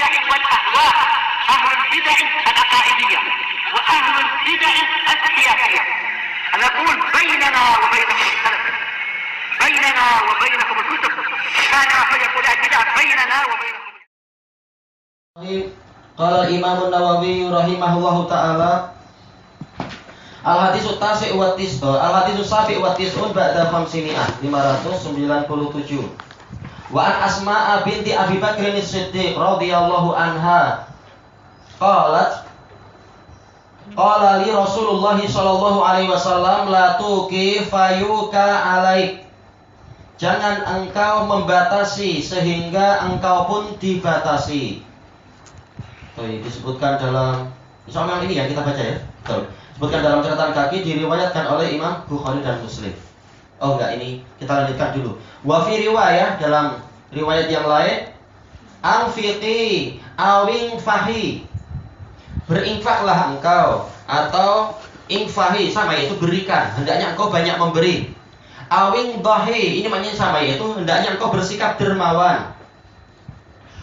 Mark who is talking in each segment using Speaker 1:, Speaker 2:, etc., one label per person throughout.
Speaker 1: البدع والأهواء، أهل البدع العقائدية وأهل البدع السياسية. نقول بيننا وبينكم السلف، بيننا وبينكم الكتب، كان فيقول البدع بيننا وبينكم.
Speaker 2: قال الإمام النووي رحمه الله تعالى: Al-haditsu tasi' wa tis'un, al-haditsu sabi' wa tis'un ba'da 500, 597. Wa an Asma'a binti Abi Bakrin As-Siddiq radhiyallahu anha qalat qala li Rasulullah sallallahu alaihi wasallam la tuqi fayuka alaik. Jangan engkau membatasi sehingga engkau pun dibatasi. Disebutkan dalam soal ini yang kita baca ya. Betul. Disebutkan dalam catatan kaki, diriwayatkan oleh Imam Bukhari dan Muslim. Oh enggak, ini kita lanjutkan dulu. Wa fi riwayah, dalam riwayat yang lain, anfiqi awing fahi, berinfaklah engkau, atau infahi sama, yaitu berikan, hendaknya engkau banyak memberi. Awing dahi, ini maknanya sama, yaitu hendaknya engkau bersikap dermawan.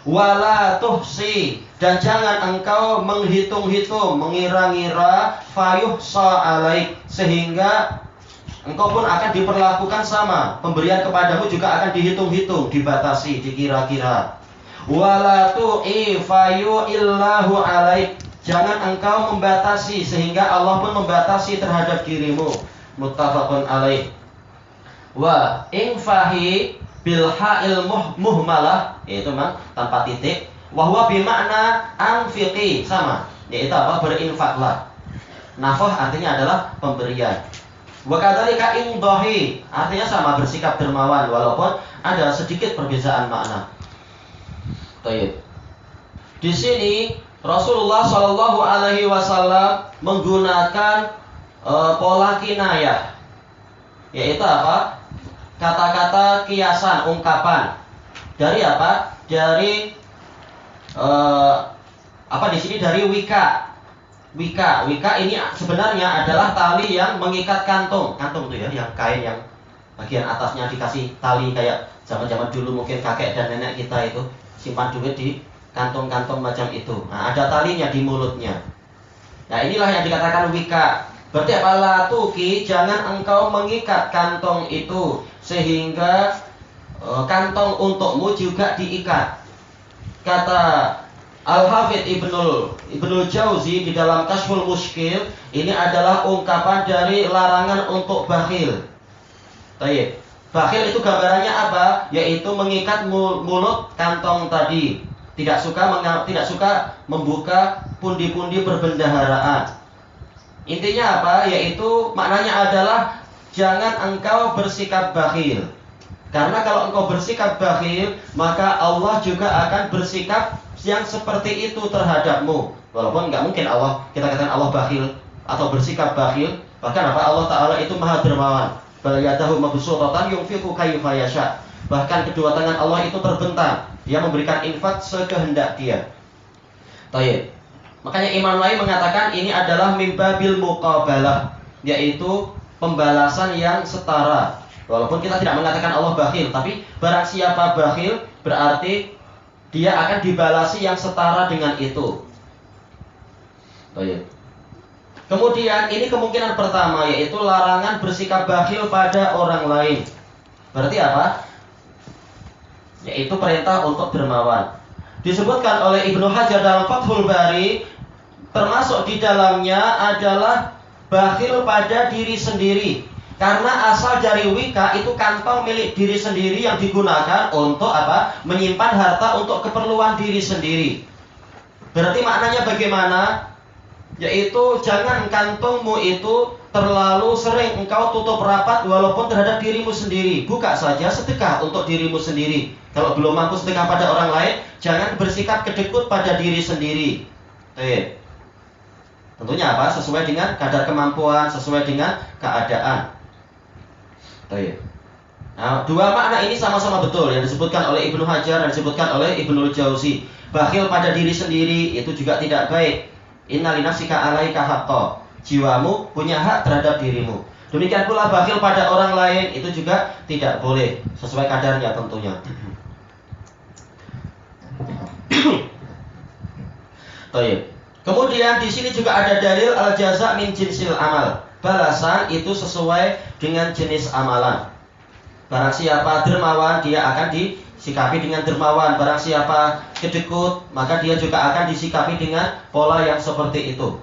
Speaker 2: Wala tuhsi, dan jangan engkau menghitung-hitung, mengira-ngira, fayuhsa alaik, sehingga engkau pun akan diperlakukan sama. Pemberian kepadamu juga akan dihitung-hitung, dibatasi, dikira-kira. Wala tu'i fayu illahu alaik, jangan engkau membatasi sehingga Allah pun membatasi terhadap dirimu. Muttafaqun alaih. Wa infahi bil ha'il muhmalah, yaitu tanpa titik, wa huwa bi makna anfiqi, sama, yaitu apa? Berinfaklah. Nafah artinya adalah pemberian. Wa kadzalika indahi, artinya sama, bersikap dermawan, walaupun ada sedikit perbedaan makna. Baik. Di sini Rasulullah Shallallahu alaihi wasallam menggunakan pola kinayah, yaitu apa? Kata-kata kiasan, ungkapan. Dari apa? Dari di sini dari wika. Wika ini sebenarnya adalah tali yang mengikat kantung. Kantung itu ya, yang kain yang bagian atasnya dikasih tali, kayak zaman-zaman dulu mungkin kakek dan nenek kita itu simpan duit di kantung-kantung macam itu. Nah, ada talinya di mulutnya. Nah, inilah yang dikatakan wika. Berarti apa? Latuki, jangan engkau mengikat kantong itu sehingga kantong untukmu juga diikat. Kata Al-Hafidz Ibnul Jauzi di dalam Kashful Mushkil, ini adalah ungkapan dari larangan untuk bakhil. Baik. Bakhil itu gambarannya apa? Yaitu mengikat mulut kantong tadi. Tidak suka membuka pundi-pundi perbendaharaan. Intinya apa? Yaitu maknanya adalah jangan engkau bersikap bakhil. Karena kalau engkau bersikap bakhil, maka Allah juga akan bersikap yang seperti itu terhadapmu. Walaupun nggak mungkin kita katakan Allah bakhil atau bersikap bakhil. Bahkan apa? Allah Ta'ala itu maha dermawan. Bal yadahu mabsuutatan yunfiqu kayfa yasha. Bahkan kedua tangan Allah itu terbentang. Dia memberikan infak sekehendak dia. Baik. Makanya Imam lain mengatakan ini adalah mimbabil muqabalah, yaitu pembalasan yang setara. Walaupun kita tidak mengatakan Allah bakhil, tapi barang siapa bakhil berarti dia akan dibalasi yang setara dengan itu. Baik. Kemudian ini kemungkinan pertama, yaitu larangan bersikap bakhil pada orang lain. Berarti apa? Yaitu perintah untuk dermawan. Disebutkan oleh Ibnu Hajar dalam Fathul Bari, termasuk di dalamnya adalah bakhil pada diri sendiri. Karena asal dari wika itu kantong milik diri sendiri yang digunakan untuk apa? Menyimpan harta untuk keperluan diri sendiri. Berarti maknanya bagaimana? Yaitu jangan kantongmu itu terlalu sering engkau tutup rapat walaupun terhadap dirimu sendiri. Buka saja sedekah untuk dirimu sendiri. Kalau belum mampu sedekah pada orang lain, jangan bersikap kedekut pada diri sendiri. Tentunya apa? Sesuai dengan kadar kemampuan, sesuai dengan keadaan. Nah, dua makna ini sama-sama betul yang disebutkan oleh Ibnu Hajar dan disebutkan oleh Ibnul Jauzi. Bakhil pada diri sendiri itu juga tidak baik. Inna linafsika alaika haqqo. Jiwamu punya hak terhadap dirimu. Demikian pula bakhil pada orang lain itu juga tidak boleh, sesuai kadarnya tentunya. Baik. Kemudian di sini juga ada dalil al-jaza min jinsil amal. Balasan itu sesuai dengan jenis amalan. Barang siapa dermawan, dia akan disikapi dengan dermawan. Barang siapa kedekut, maka dia juga akan disikapi dengan pola yang seperti itu.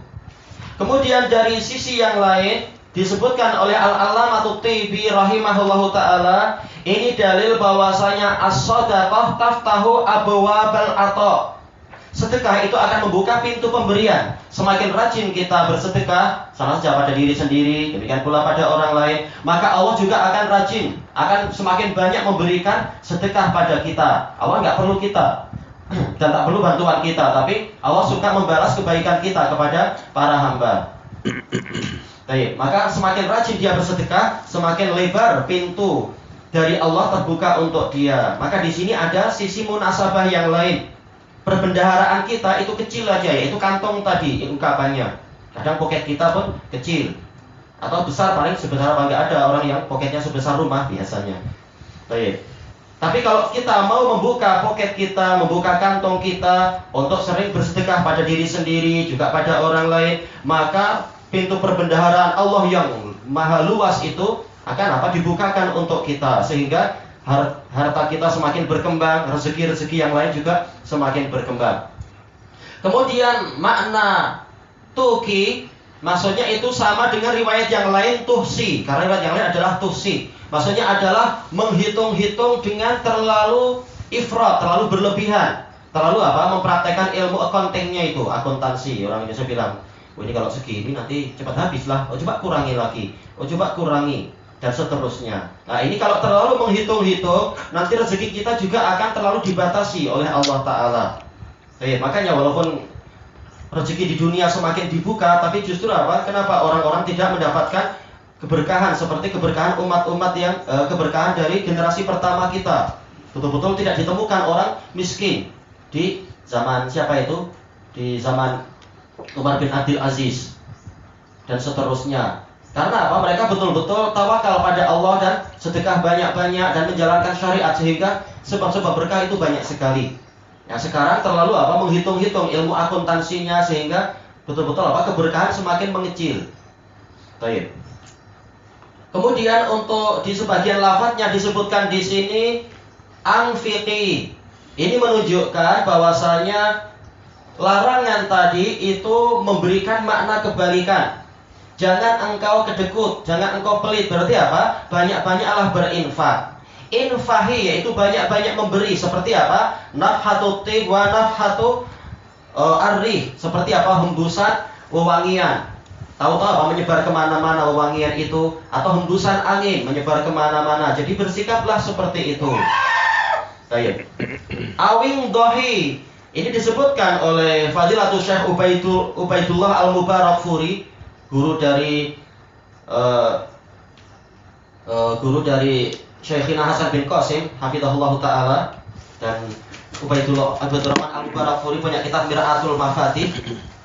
Speaker 2: Kemudian dari sisi yang lain disebutkan oleh Al-Allamah Tibi rahimahullahu taala, ini dalil bahwasanya as-shadaqah taftahu abwabal ata. Sedekah itu akan membuka pintu pemberian. Semakin rajin kita bersedekah, sama saja pada diri sendiri, demikian pula pada orang lain, maka Allah juga akan rajin, akan semakin banyak memberikan sedekah pada kita. Allah nggak perlu kita dan tak perlu bantuan kita, tapi Allah suka membalas kebaikan kita kepada para hamba. Baik, maka semakin rajin dia bersedekah, semakin lebar pintu dari Allah terbuka untuk dia. Maka di sini ada sisi munasabah yang lain. Perbendaharaan kita itu kecil aja, yaitu kantong tadi ungkapannya. Kadang poket kita pun kecil atau besar, paling sebesar apa, nggak ada orang yang poketnya sebesar rumah biasanya. Baik. Tapi kalau kita mau membuka poket kita, membuka kantong kita untuk sering bersedekah pada diri sendiri, juga pada orang lain, maka pintu perbendaharaan Allah yang maha luas itu akan dibukakan untuk kita, sehingga harta kita semakin berkembang, rezeki-rezeki yang lain juga semakin berkembang. Kemudian makna tuki, maksudnya itu sama dengan riwayat yang lain tuhsi, karena riwayat yang lain adalah tuhsi. Maksudnya adalah menghitung-hitung dengan terlalu ifrat, terlalu berlebihan, terlalu mempraktekkan ilmu accountingnya itu, akuntansi. Orang Indonesia bilang, oh ini kalau segini nanti cepat habis lah, oh coba kurangi lagi, oh coba kurangi, dan seterusnya. Nah ini kalau terlalu menghitung-hitung, nanti rezeki kita juga akan terlalu dibatasi oleh Allah Ta'ala. Makanya walaupun rezeki di dunia semakin dibuka, tapi justru kenapa orang-orang tidak mendapatkan keberkahan seperti keberkahan umat-umat yang keberkahan dari generasi pertama kita. Betul-betul tidak ditemukan orang miskin di zaman siapa itu? Di zaman Umar bin Abdul Aziz dan seterusnya. Karena mereka betul-betul tawakal pada Allah dan sedekah banyak-banyak dan menjalankan syariat, sehingga sebab-sebab berkah itu banyak sekali. Ya, sekarang terlalu menghitung-hitung ilmu akuntansinya, sehingga betul-betul keberkahan semakin mengecil. Baik. Kemudian untuk di sebagian lafadznya disebutkan di sini anfiqi. Ini menunjukkan bahwasanya larangan tadi itu memberikan makna kebalikan. Jangan engkau kedekut, jangan engkau pelit. Berarti banyak-banyaklah berinfak. Infahi yaitu banyak-banyak memberi. Seperti nafhatu tib wa nafhatu arri. Seperti hembusan wewangian. Tahu-tahu menyebar kemana-mana wewangian itu, atau hembusan angin menyebar kemana-mana. Jadi bersikaplah seperti itu. Baik. Awing dohi. Ini disebutkan oleh Fadilatul Syekh Ubaidullah Al-Mubarakfuri, guru dari Syekhina Hasan bin Qasim hafizahullah taala, dan Ubaidullah Abdurrahman Al-Mubarakfuri punya kitab Mir'atul Mafatih.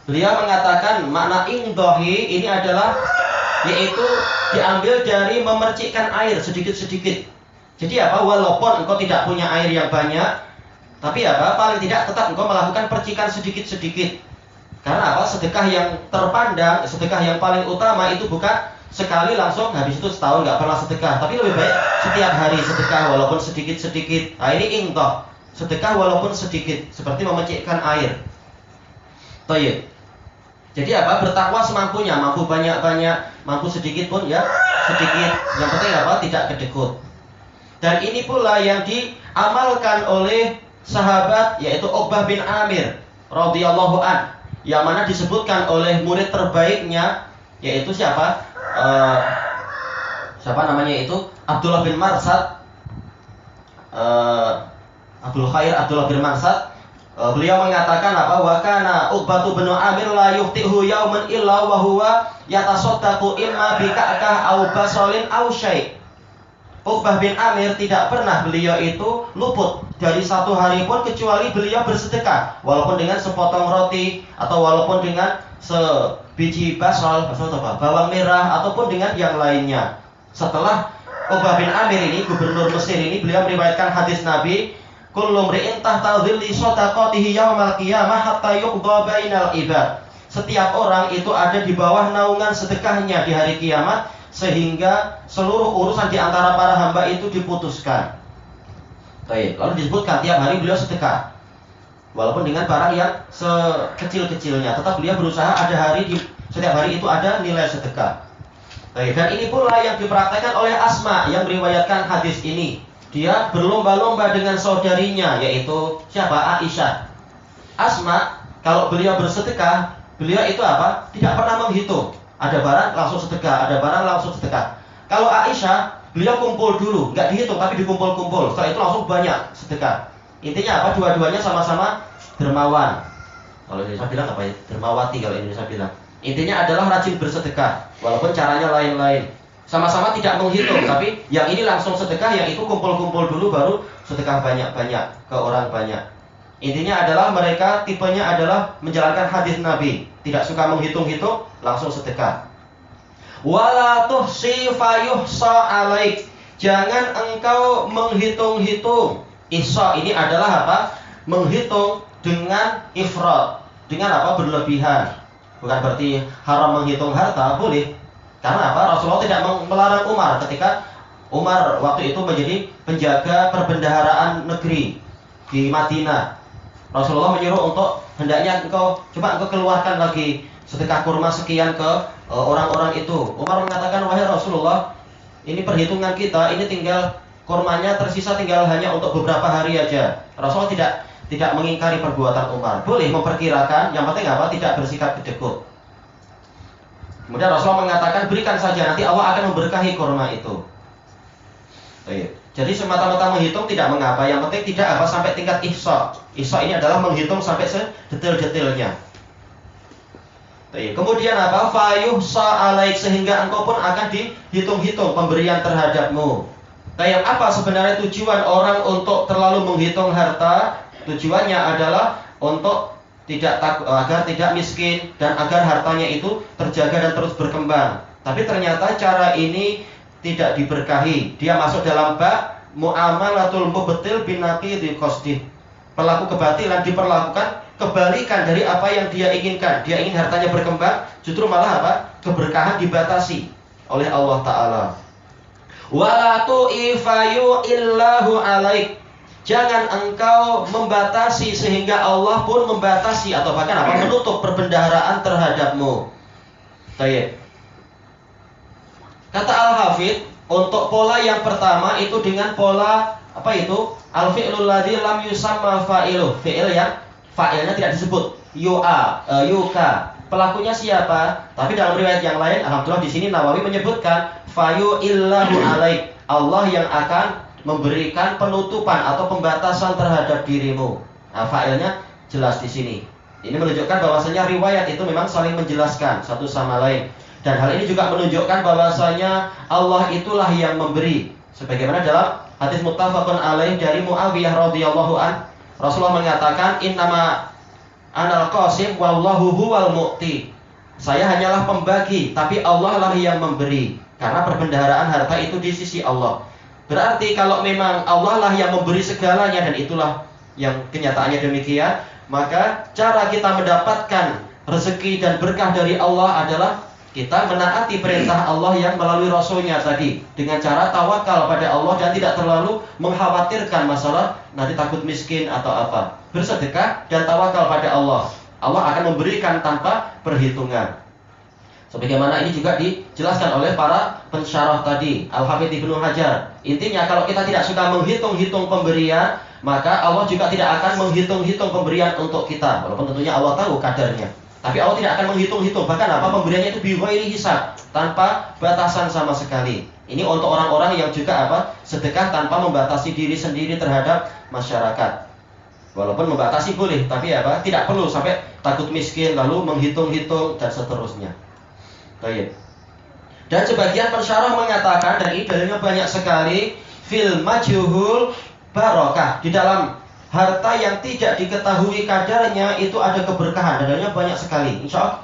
Speaker 2: Beliau mengatakan makna ingdohi ini adalah yaitu diambil dari memercikkan air sedikit-sedikit. Jadi walaupun engkau tidak punya air yang banyak, tapi paling tidak tetap engkau melakukan percikan sedikit-sedikit. Karena sedekah yang terpandang, sedekah yang paling utama itu bukan sekali langsung habis itu setahun nggak pernah sedekah, tapi lebih baik setiap hari sedekah walaupun sedikit-sedikit. Nah ini ingdoh, sedekah walaupun sedikit, seperti memercikkan air. Baik. Jadi bertakwa semampunya, mampu banyak-banyak, mampu sedikit pun ya sedikit. Yang penting tidak kedekut. Dan ini pula yang diamalkan oleh sahabat, yaitu Uqbah bin Amir radhiyallahu an, yang mana disebutkan oleh murid terbaiknya, yaitu siapa namanya itu? Abdullah bin Marsad, Abdul Khair Abdullah bin Marsad. Beliau mengatakan wa kana Uqbah bin Amir la yuhtihu yauman illa wa huwa yatasaddaqu imma bi ka'kah aw basalin aw syai'. Uqbah bin Amir tidak pernah beliau itu luput dari satu hari pun kecuali beliau bersedekah, walaupun dengan sepotong roti atau walaupun dengan sebiji basal bawang merah ataupun dengan yang lainnya. Setelah Uqbah bin Amir ini, gubernur Mesir ini, beliau meriwayatkan hadis Nabi, kullu mri'in tahta dhilli shadaqatihi yaumal qiyamah hatta yuqda bainal ibad. Setiap orang itu ada di bawah naungan sedekahnya di hari kiamat sehingga seluruh urusan di antara para hamba itu diputuskan. Baik, lalu disebutkan tiap hari beliau sedekah. Walaupun dengan barang yang sekecil-kecilnya, tetap beliau berusaha ada hari di setiap hari itu ada nilai sedekah. Baik, dan ini pula yang dipraktekkan oleh Asma yang meriwayatkan hadis ini. Dia berlomba-lomba dengan saudarinya, yaitu siapa? Aisyah. Asma, kalau beliau bersedekah, beliau itu apa? Tidak pernah menghitung. Ada barang langsung sedekah, ada barang langsung sedekah. Kalau Aisyah, beliau kumpul dulu, nggak dihitung tapi dikumpul-kumpul. Setelah itu langsung banyak sedekah. Intinya apa? Dua-duanya sama-sama dermawan. Kalau Indonesia bilang apa ya? Dermawati kalau Indonesia bilang. Intinya adalah rajin bersedekah, walaupun caranya lain-lain. Sama-sama tidak menghitung, tapi yang ini langsung sedekah, yang itu kumpul-kumpul dulu baru sedekah banyak-banyak ke orang banyak. Intinya adalah mereka tipenya adalah menjalankan hadis Nabi, tidak suka menghitung-hitung, langsung sedekah. Wala tuhsi fayuhsa alaik. Jangan engkau menghitung-hitung. Ihsa ini adalah apa? Menghitung dengan ifrat, dengan apa? Berlebihan. Bukan berarti haram menghitung harta, boleh. Karena apa? Rasulullah tidak melarang Umar ketika Umar waktu itu menjadi penjaga perbendaharaan negeri di Madinah. Rasulullah menyuruh untuk hendaknya engkau keluarkan lagi sedekah kurma sekian ke orang-orang itu. Umar mengatakan, wahai Rasulullah, ini perhitungan kita, ini tinggal kurmanya tersisa tinggal hanya untuk beberapa hari aja. Rasulullah tidak mengingkari perbuatan Umar. Boleh memperkirakan, yang penting apa? Tidak bersikap gedekut. Kemudian Rasulullah mengatakan, berikan saja, nanti Allah akan memberkahi kurma itu. Baik. Jadi semata-mata menghitung tidak mengapa, yang penting tidak apa sampai tingkat ihsa. Ihsa ini adalah menghitung sampai sedetail-detailnya. Baik. Kemudian apa? Fayuhsa alaik, sehingga engkau pun akan dihitung-hitung pemberian terhadapmu. Kayak apa sebenarnya tujuan orang untuk terlalu menghitung harta? Tujuannya adalah untuk agar tidak miskin dan agar hartanya itu terjaga dan terus berkembang. Tapi ternyata cara ini tidak diberkahi. Dia masuk dalam bab muamalatul mubtil binaqidi qasdih. Pelaku kebatilan diperlakukan kebalikan dari apa yang dia inginkan. Dia ingin hartanya berkembang, justru malah apa? Keberkahan dibatasi oleh Allah Ta'ala. Wala tu'ifayu illahu alaik. Jangan engkau membatasi sehingga Allah pun membatasi atau bahkan apa? Menutup perbendaharaan terhadapmu. Baik. Kata Al-Hafidh, untuk pola yang pertama itu dengan pola apa itu? Al-fi'lul ladzi lam yusamma fa'iluh. Fi'il yang fa'ilnya tidak disebut. Yuka. Pelakunya siapa? Tapi dalam riwayat yang lain, alhamdulillah di sini Nawawi menyebutkan fayu illahu alaik. Allah yang akan memberikan penutupan atau pembatasan terhadap dirimu. Nah, fa'ilnya jelas di sini. Ini menunjukkan bahwasanya riwayat itu memang saling menjelaskan satu sama lain. Dan hal ini juga menunjukkan bahwasanya Allah itulah yang memberi. Sebagaimana dalam hadis muttafaqun alaih dari Muawiyah radhiyallahu an, Rasulullah mengatakan, innama anal qasim wallahu huwal mu'ti. Saya hanyalah pembagi, tapi Allah lah yang memberi. Karena perbendaharaan harta itu di sisi Allah. Berarti kalau memang Allah lah yang memberi segalanya, dan itulah yang kenyataannya demikian, maka cara kita mendapatkan rezeki dan berkah dari Allah adalah kita menaati perintah Allah yang melalui Rasulnya tadi, dengan cara tawakal pada Allah dan tidak terlalu mengkhawatirkan masalah nanti takut miskin atau apa. Bersedekah dan tawakal pada Allah. Allah akan memberikan tanpa perhitungan. Sebagaimana ini juga dijelaskan oleh para pensyarah tadi, Al-Hafidh Ibnu Hajar. Intinya kalau kita tidak suka menghitung-hitung pemberian, maka Allah juga tidak akan menghitung-hitung pemberian untuk kita. Walaupun tentunya Allah tahu kadarnya. Tapi Allah tidak akan menghitung-hitung. Bahkan apa? Pemberiannya itu bighairi hisab, tanpa batasan sama sekali. Ini untuk orang-orang yang juga apa? Sedekah tanpa membatasi diri sendiri terhadap masyarakat. Walaupun membatasi boleh, tapi apa? Tidak perlu sampai takut miskin lalu menghitung-hitung dan seterusnya. Baik. Dan sebagian pensyarah mengatakan, dan ini dalilnya banyak sekali, fil majhul barokah. Di dalam harta yang tidak diketahui kadarnya itu ada keberkahan. Dalilnya banyak sekali. Insya Allah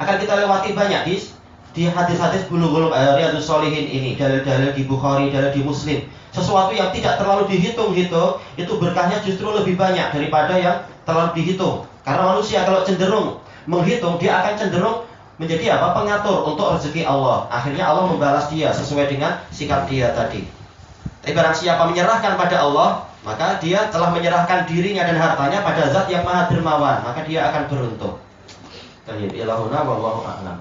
Speaker 2: akan kita lewati banyak di hadis-hadis Bulughul Riyadhus Shalihin ini. Dalil-dalil di Bukhari, dalil di Muslim. sesuatu yang tidak terlalu dihitung-hitung, itu berkahnya justru lebih banyak daripada yang terlalu dihitung. Karena manusia kalau cenderung menghitung, dia akan cenderung menjadi apa? Pengatur untuk rezeki Allah. Akhirnya Allah membalas dia sesuai dengan sikap dia tadi. Tapi barang siapa menyerahkan pada Allah, maka dia telah menyerahkan dirinya dan hartanya pada Zat yang Maha Dermawan, maka dia akan beruntung. Tayyib ilahuna wallahu a'lam.